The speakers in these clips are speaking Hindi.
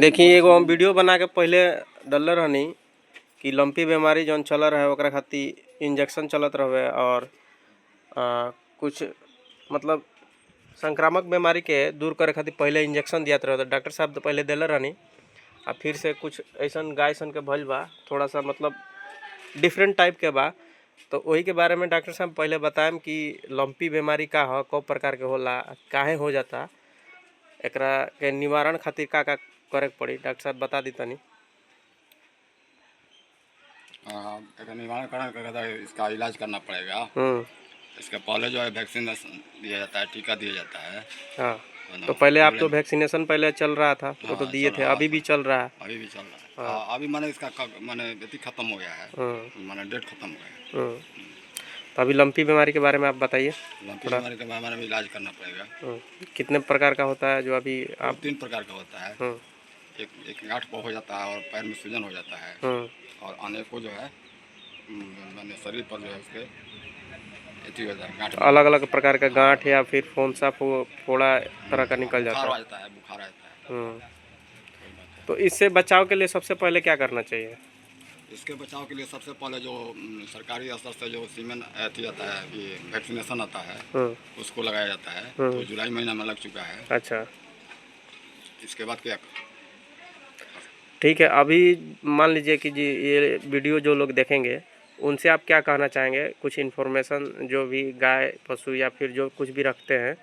देखिए एगो हम वीडियो बना के पहले डलले रहनी कि लंपी बीमारी जौन चल रहा है ओकरा खातिर इंजेक्शन चलत रहे और कुछ मतलब संक्रामक बीमारी के दूर करे खातिर पहले इंजेक्शन दियात रहे। डॉक्टर साहब तो पहले दिले रहनी आ फिर से कुछ ऐसा गाय सन के भइल बा थोड़ा सा मतलब डिफरेंट टाइप के बा। तो वही के बारे में डॉक्टर साहब पहले बताएम कि लंपी बीमारी का हो, कौ प्रकार के होला, काहे हो जाता, एकरा के निवारण खातिर का करे के पड़ी, डॉक्टर साहब बता दी तनी। निवारण करने का इसका इलाज करना पड़ेगा। इसके पहले जो है वैक्सीन दिया जाता है, टीका दिया जाता है। हाँ, तो पहले आप तो वैक्सीनेशन पहले चल रहा था, वो तो दिए थे, अभी भी चल रहा है। अभी भी चल रहा है। अभी माने इसका माने खत्म हो गया है, माने डेट खत्म हो गया है। तो अभी लंपी बीमारी के बारे में आप बताइए। लंपी बीमारी के बारे में इलाज करना पड़ेगा। कितने प्रकार का होता है जो अभी आप? 3 प्रकार का होता है। एक गांठ पर हो जाता है और पैर में सूजन हो जाता है, और अनेकों जो है मैंने शरीर पर जो है उसके अलग अलग प्रकार का गांठ या फिर फोंसा फोड़ा तरह का निकल जाता है, बुखार आता है। तो इससे बचाव के लिए सबसे पहले क्या करना चाहिए? इसके बचाव के लिए सबसे पहले जो सरकारी स्तर से जो सीमेन आता है, ये वैक्सीनेशन आता है, उसको लगाया जाता है। तो जुलाई महीना में लग चुका है। अच्छा, इसके बाद क्या? ठीक है, अभी मान लीजिए कि जी ये वीडियो जो लोग देखेंगे उनसे आप क्या कहना चाहेंगे? कुछ इन्फॉर्मेशन जो भी गाय पशु या फिर जो कुछ भी रखते हैं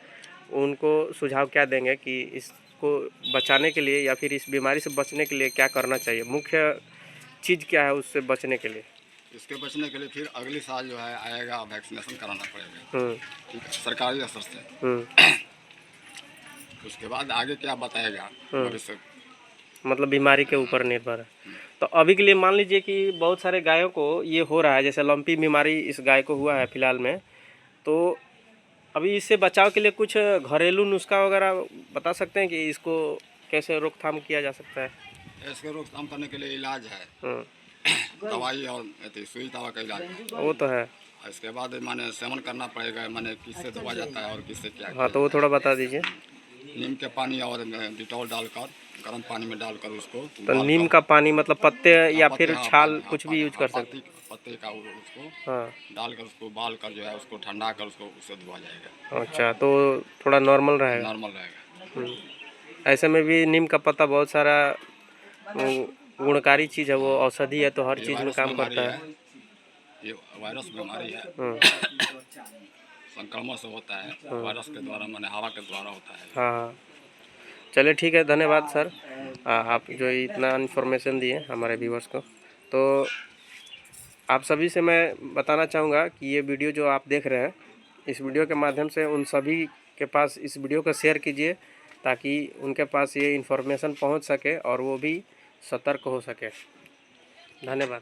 उनको सुझाव क्या देंगे कि इसको बचाने के लिए या फिर इस बीमारी से बचने के लिए क्या करना चाहिए? मुख्य चीज़ क्या है उससे बचने के लिए? इसके बचने के लिए फिर अगले साल जो है आएगा, वैक्सीनेशन कराना पड़ेगा, ठीक है, सरकारी स्तर से। उसके बाद आगे क्या बताएगा भविष्य, मतलब बीमारी के ऊपर निर्भर है। तो अभी के लिए मान लीजिए कि बहुत सारे गायों को ये हो रहा है, जैसे लंपी बीमारी इस गाय को हुआ है फिलहाल में, तो अभी इससे बचाव के लिए कुछ घरेलू नुस्खा वगैरह बता सकते हैं कि इसको कैसे रोकथाम किया जा सकता है? इसके रोकथाम करने के लिए इलाज है, दवाई और सुई दवा का इलाज है। वो तो है। इसके बाद माने सेवन करना पड़ेगा, माने किससे धोआ जाता है और किससे क्या। हाँ, तो वो थोड़ा बता दीजिए। नीम के पानी और डिटॉल डालकर गर्म पानी में डालकर उसको, तो नीम का पानी मतलब पत्ते या फिर छाल कुछ भी यूज कर सकते हैं? पत्ते का उसको डालकर उसको उबाल कर जो है उसको ठंडा कर उसको उससे धोआ जाएगा। अच्छा, तो थोड़ा नॉर्मल रहेगा? नॉर्मल रहेगा। ऐसे में भी नीम का पत्ता बहुत सारा गुणकारी चीज़ है, वो औषधि है, तो हर चीज़ में काम करता है। ये वायरस बीमारी है, संक्रमण से होता है, वायरस के द्वारा, माने हवा के द्वारा होता है। हाँ, चलिए ठीक है, धन्यवाद सर, आप जो इतना इन्फॉर्मेशन दिए हमारे व्यूवर्स को। तो आप सभी से मैं बताना चाहूँगा कि ये वीडियो जो आप देख रहे हैं, इस वीडियो के माध्यम से उन सभी के पास इस वीडियो को शेयर कीजिए ताकि उनके पास ये इन्फॉर्मेशन पहुँच सके और वो भी सतर्क हो सके। धन्यवाद।